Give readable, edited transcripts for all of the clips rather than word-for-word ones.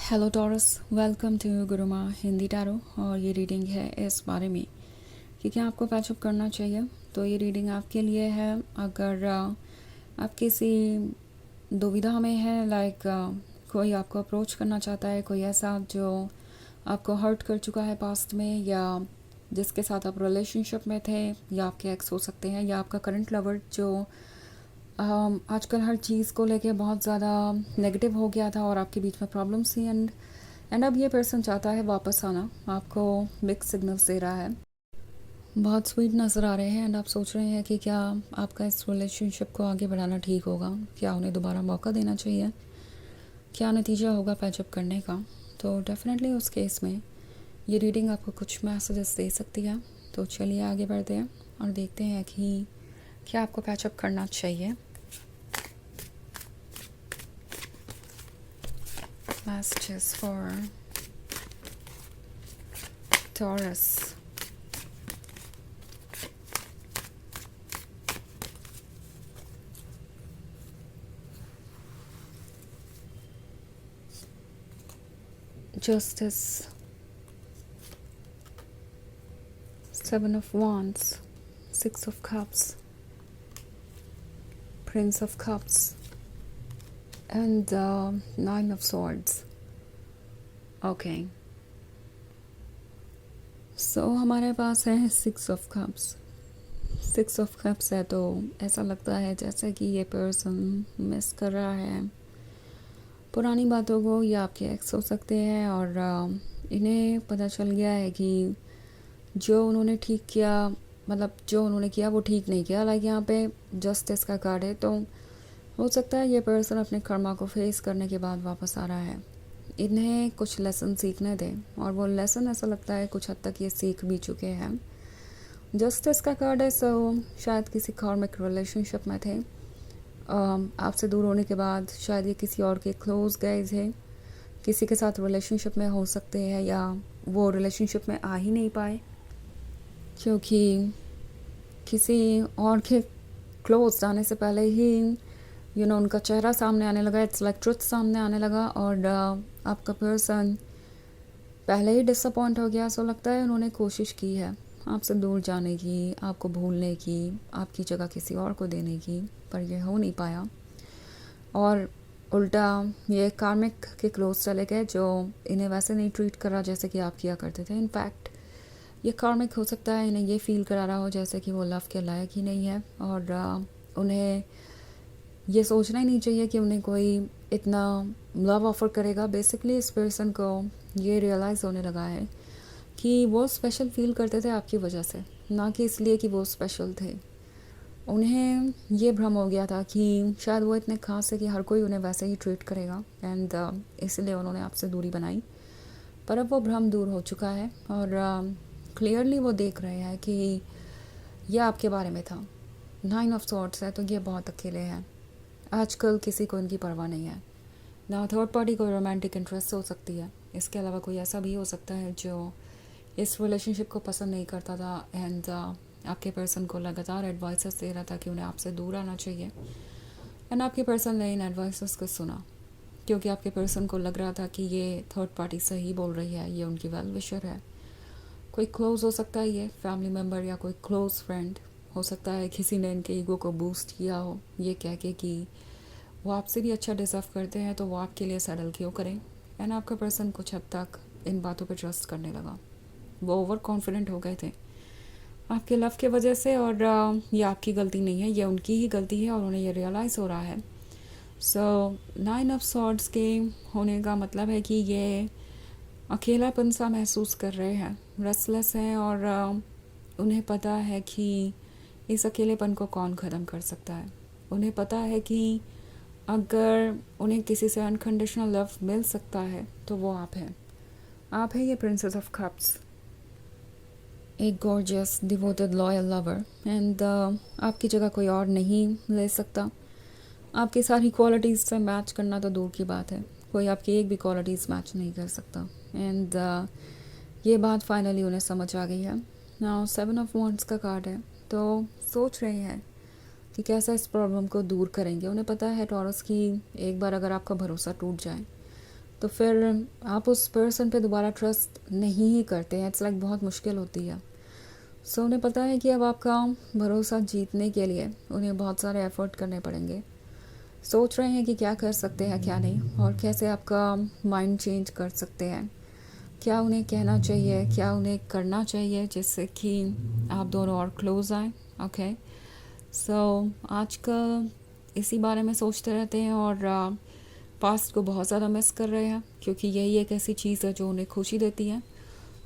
Hello Taurus, welcome to Guruma Hindi tarot. और ये reading है इस बारे में कि क्या आपको पैचअप करना चाहिए। तो ये रीडिंग आपके लिए है अगर आप किसी दुविधा में है, लाइक कोई आपको अप्रोच करना चाहता है, कोई ऐसा जो आपको हर्ट कर चुका है पास्ट में, या जिसके साथ आप रिलेशनशिप में थे, या आपके एक्स हो सकते हैं, या आपका करंट लवर जो आजकल हर चीज़ को लेके बहुत ज़्यादा नेगेटिव हो गया था और आपके बीच में प्रॉब्लम्स थी। एंड अब ये पर्सन चाहता है वापस आना, आपको मिक्स सिग्नल्स दे रहा है, बहुत स्वीट नज़र आ रहे हैं। एंड आप सोच रहे हैं कि क्या आपका इस रिलेशनशिप को आगे बढ़ाना ठीक होगा, क्या उन्हें दोबारा मौका देना चाहिए, क्या नतीजा होगा पैचअप करने का। तो डेफिनेटली उस केस में ये रीडिंग आपको कुछ मैसेजेस दे सकती है। तो चलिए आगे बढ़ते हैं और देखते हैं कि क्या आपको पैचअप करना चाहिए। Messages for Taurus. Justice, Seven of Wands, Six of Cups, Prince of Cups, and Nine of Swords. Okay. So हमारे पास है Six of Cups. Six of Cups है तो ऐसा लगता है जैसे कि ये पर्सन मिस कर रहा है पुरानी बातों को, या आपके एक्स हो सकते हैं, और इन्हें पता चल गया है कि जो उन्होंने ठीक किया, मतलब जो उन्होंने किया वो ठीक नहीं किया। लाइक यहाँ पे जस्टिस का कार्ड है, तो हो सकता है ये पर्सन अपने कर्मा को फेस करने के बाद वापस आ रहा है। इन्हें कुछ लेसन सीखने दें, और वो लेसन ऐसा लगता है कुछ हद तक ये सीख भी चुके हैं। जस्टिस का कार्ड है, सो शायद किसी कार्मिक रिलेशनशिप में थे, आपसे दूर होने के बाद शायद ये किसी और के क्लोज गए थे, किसी के साथ रिलेशनशिप में हो सकते हैं, या वो रिलेशनशिप में आ ही नहीं पाए क्योंकि किसी और के क्लोज जाने से पहले ही उनका चेहरा सामने आने लगा, इट्स लाइक ट्रुथ सामने आने लगा, और आपका पर्सन पहले ही डिसअपॉइंट हो गया। सो लगता है उन्होंने कोशिश की है आपसे दूर जाने की, आपको भूलने की, आपकी जगह किसी और को देने की, पर यह हो नहीं पाया, और उल्टा ये कार्मिक के क्लोज चले गए जो इन्हें वैसे नहीं ट्रीट कर रहा जैसे कि आप किया करते थे। इनफैक्ट ये कार्मिक हो सकता है इन्हें ये फील करा रहा हो जैसे कि वो लव के लायक ही नहीं है, और उन्हें ये सोचना ही नहीं चाहिए कि उन्हें कोई इतना लव ऑफ़र करेगा। बेसिकली इस पर्सन को ये रियलाइज़ होने लगा है कि वो स्पेशल फील करते थे आपकी वजह से, ना कि इसलिए कि वो स्पेशल थे। उन्हें ये भ्रम हो गया था कि शायद वो इतने खास है कि हर कोई उन्हें वैसे ही ट्रीट करेगा, एंड इसलिए उन्होंने आपसे दूरी बनाई। पर अब वो भ्रम दूर हो चुका है, और क्लियरली वो देख रहे हैं कि यह आपके बारे में था। नाइन ऑफ सॉर्ट्स है, तो ये बहुत अकेले हैं आजकल, किसी को इनकी परवाह नहीं है ना। थर्ड पार्टी को रोमांटिक इंटरेस्ट हो सकती है, इसके अलावा कोई ऐसा भी हो सकता है जो इस रिलेशनशिप को पसंद नहीं करता था, एंड आपके पर्सन को लगातार एडवाइसेस दे रहा था कि उन्हें आपसे दूर आना चाहिए, एंड आपके पर्सन ने इन एडवाइसेस को सुना क्योंकि आपके पर्सन को लग रहा था कि ये थर्ड पार्टी सही बोल रही है, ये उनकी वेल विशर है। कोई क्लोज हो सकता है, ये फैमिली मेम्बर या कोई क्लोज फ्रेंड हो सकता है। किसी ने इनके ईगो को बूस्ट किया हो ये कह के कि वो आपसे भी अच्छा डिज़र्व करते हैं, तो वो आपके लिए सेटल क्यों करें। एंड आपका पर्सन कुछ हद तक इन बातों पे ट्रस्ट करने लगा, वो ओवर कॉन्फिडेंट हो गए थे आपके लव के वजह से, और ये आपकी गलती नहीं है, ये उनकी ही गलती है, और उन्हें ये रियलाइज़ हो रहा है। सो नाइन ऑफ सॉर्ड्स के होने का मतलब है कि ये अकेलापन सा महसूस कर रहे हैं, रेस्टलेस हैं, और उन्हें पता है कि इस अकेलेपन को कौन ख़त्म कर सकता है। उन्हें पता है कि अगर उन्हें किसी से अनकंडीशनल लव मिल सकता है तो वो आप हैं। आप हैं ये प्रिंसेस ऑफ कप्स, एक gorgeous devoted loyal lover, and आपकी जगह कोई और नहीं ले सकता। आपकी सारी क्वालिटीज़ से मैच करना तो दूर की बात है, कोई आपकी एक भी क्वालिटीज़ मैच नहीं कर सकता। एंड ये बात फाइनली उन्हें समझ आ गई है। नाउ सेवन ऑफ वॉन्ड्स का कार्ड है, तो सोच रहे हैं कि कैसा इस प्रॉब्लम को दूर करेंगे। उन्हें पता है टॉरस की एक बार अगर आपका भरोसा टूट जाए तो फिर आप उस पर्सन पे दोबारा ट्रस्ट नहीं ही करते हैं। इट्स लाइक बहुत मुश्किल होती है। सो उन्हें पता है कि अब आपका भरोसा जीतने के लिए उन्हें बहुत सारे एफ़र्ट करने पड़ेंगे। सोच रहे हैं कि क्या कर सकते हैं क्या नहीं, और कैसे आपका माइंड चेंज कर सकते हैं, क्या उन्हें कहना चाहिए, क्या उन्हें करना चाहिए जिससे कि आप दोनों और क्लोज आएँ। ओके, सो आजकल इसी बारे में सोचते रहते हैं और पास्ट को बहुत ज़्यादा मिस कर रहे हैं, क्योंकि यही एक ऐसी चीज़ है जो उन्हें खुशी देती है।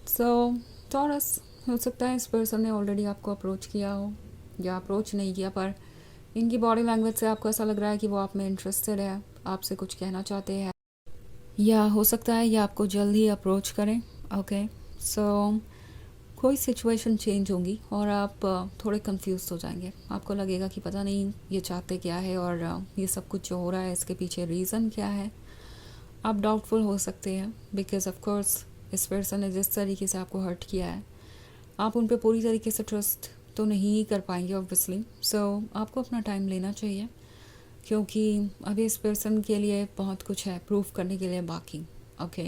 सो टॉरस, हो सकता है इस पर्सन ने ऑलरेडी आपको अप्रोच किया हो या अप्रोच नहीं किया, पर इनकी बॉडी लैंग्वेज से आपको ऐसा लग रहा है कि वो आप में इंटरेस्टेड है, आपसे कुछ कहना चाहते हैं, या हो सकता है ये आपको जल्द ही अप्रोच करें। ओके, सो कोई सिचुएशन चेंज होगी और आप थोड़े कंफ्यूज हो जाएंगे। आपको लगेगा कि पता नहीं ये चाहते क्या है, और ये सब कुछ जो हो रहा है इसके पीछे रीज़न क्या है। आप डाउटफुल हो सकते हैं, बिकॉज ऑफ कोर्स इस पर्सन ने जिस तरीके से आपको हर्ट किया है, आप उन पे पूरी तरीके से ट्रस्ट तो नहीं ही कर पाएंगे ऑब्वियसली। सो आपको अपना टाइम लेना चाहिए, क्योंकि अभी इस पर्सन के लिए बहुत कुछ है प्रूफ करने के लिए बाकी। ओके,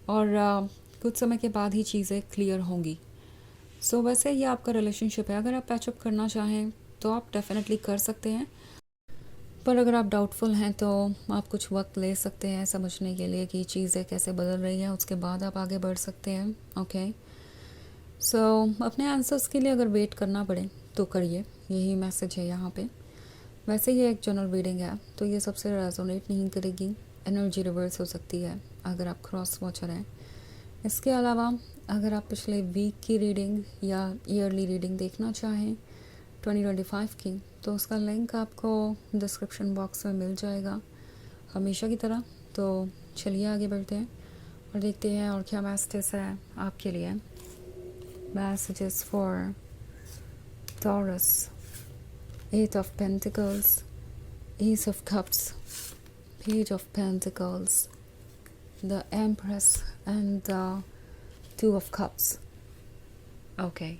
और कुछ समय के बाद ही चीज़ें क्लियर होंगी। सो वैसे ये आपका रिलेशनशिप है, अगर आप पैचअप करना चाहें तो आप डेफिनेटली कर सकते हैं, पर अगर आप डाउटफुल हैं तो आप कुछ वक्त ले सकते हैं समझने के लिए कि चीज़ें कैसे बदल रही हैं, उसके बाद आप आगे बढ़ सकते हैं। ओके, सो अपने आंसर्स के लिए अगर वेट करना पड़े तो करिए, यही मैसेज है यहाँ पे। वैसे ये एक जनरल रीडिंग है, तो ये सबसे रेजोनेट नहीं करेगी, एनर्जी रिवर्स हो सकती है अगर आप क्रॉस वॉचर हैं। इसके अलावा अगर आप पिछले वीक की रीडिंग या ईयरली रीडिंग देखना चाहें 2025 की, तो उसका लिंक आपको डिस्क्रिप्शन बॉक्स में मिल जाएगा हमेशा की तरह। तो चलिए आगे बढ़ते हैं और देखते हैं और क्या मैसेजेस है आपके लिए। Messages for taurus, 8 of Pentacles, Ace of Cups, Page of Pentacles, the Empress and the 2 of Cups. Okay.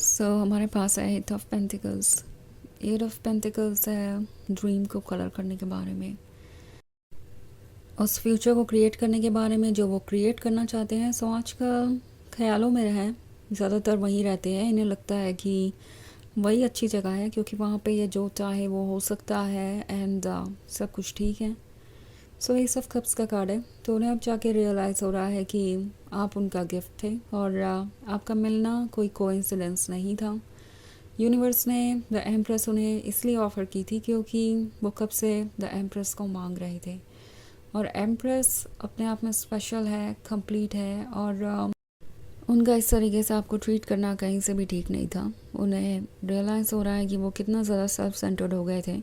So हमारे पास है 8 of Pentacles. 8 of Pentacles है ड्रीम को कलर करने के बारे में, उस फ्यूचर को क्रिएट करने के बारे में जो वो क्रिएट करना चाहते हैं। सो आज का ख्यालों में रहें, ज़्यादातर वहीं रहते हैं। इन्हें लगता है कि वही अच्छी जगह है, क्योंकि वहाँ पे ये जो चाहे वो हो सकता है, एंड सब कुछ ठीक है। सो एस ऑफ कप्स का कार्ड है, तो उन्हें अब जाके रियलाइज़ हो रहा है कि आप उनका गिफ्ट थे, और आपका मिलना कोई कोइंसिडेंस नहीं था। यूनिवर्स ने द एम्प्रेस उन्हें इसलिए ऑफ़र की थी क्योंकि वो कब से द एम्प्रेस को मांग रहे थे, और एम्प्रेस अपने आप में स्पेशल है, कंप्लीट है, और उनका इस तरीके से आपको ट्रीट करना कहीं से भी ठीक नहीं था। उन्हें रियलाइज़ हो रहा है कि वो कितना ज़्यादा सेल्फ सेंटर्ड हो गए थे,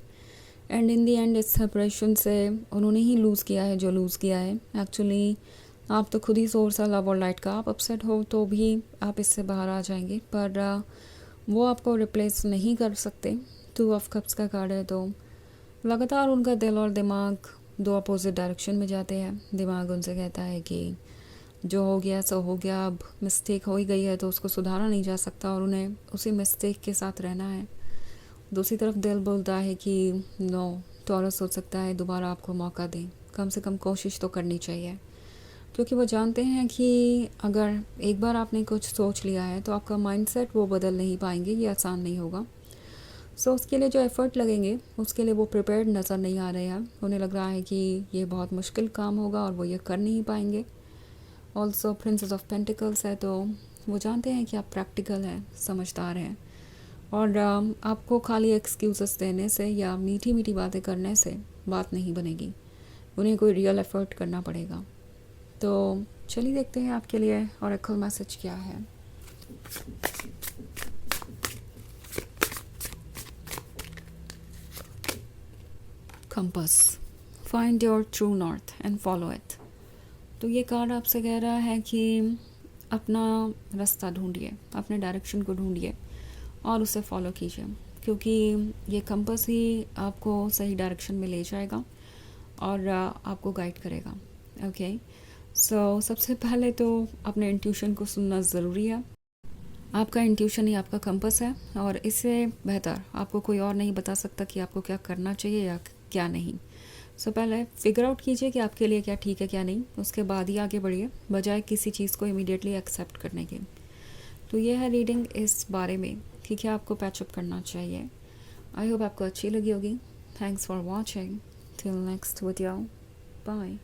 एंड इन दी एंड इस सेपरेशन से उन्होंने ही लूज़ किया है जो लूज़ किया है। एक्चुअली आप तो खुद ही सोर्स है लव और लाइट का, आप अपसेट हो तो भी आप इससे बाहर आ जाएंगे, पर वो आपको रिप्लेस नहीं कर सकते। 2 ऑफ कप्स का कार्ड है, तो लगातार उनका दिल और दिमाग दो अपोजिट डायरेक्शन में जाते हैं। दिमाग उनसे कहता है कि जो हो गया सो हो गया, अब मिस्टेक हो ही गई है तो उसको सुधारा नहीं जा सकता, और उन्हें उसी मिस्टेक के साथ रहना है। दूसरी तरफ दिल बोलता है कि नो, टॉरस हो सकता है दोबारा आपको मौका दें, कम से कम कोशिश तो करनी चाहिए, क्योंकि वो जानते हैं कि अगर एक बार आपने कुछ सोच लिया है तो आपका माइंडसेट वो बदल नहीं पाएंगे, ये आसान नहीं होगा। सो उसके लिए जो एफ़र्ट लगेंगे उसके लिए वो प्रिपेयर्ड नज़र नहीं आ रहे हैं। उन्हें लग रहा है कि ये बहुत मुश्किल काम होगा और वो ये कर नहीं पाएंगे। ऑल्सो प्रिंसेस ऑफ पेंटिकल्स है, तो वो जानते हैं कि आप प्रैक्टिकल हैं, समझदार हैं, और आपको खाली एक्सक्यूज़ेस देने से या मीठी मीठी बातें करने से बात नहीं बनेगी, उन्हें कोई रियल एफर्ट करना पड़ेगा। तो चलिए देखते हैं आपके लिए ऑरेकल मैसेज क्या है। Compass, find your true north and follow it. तो ये कार्ड आपसे कह रहा है कि अपना रास्ता ढूंढिए, अपने डायरेक्शन को ढूंढिए और उसे फॉलो कीजिए, क्योंकि ये कंपास ही आपको सही डायरेक्शन में ले जाएगा और आपको गाइड करेगा। ओके, सो सबसे पहले तो अपने इंट्यूशन को सुनना ज़रूरी है। आपका इंट्यूशन ही आपका कंपास है, और इससे बेहतर आपको कोई और नहीं बता सकता कि आपको क्या करना चाहिए या क्या नहीं। सो पहले फिगर आउट कीजिए कि आपके लिए क्या ठीक है क्या नहीं, उसके बाद ही आगे बढ़िए, बजाय किसी चीज़ को इमीडिएटली एक्सेप्ट करने के। तो ये है रीडिंग इस बारे में कि क्या आपको पैचअप करना चाहिए। आई होप आपको अच्छी लगी होगी। Thanks for watching. Till next video, bye.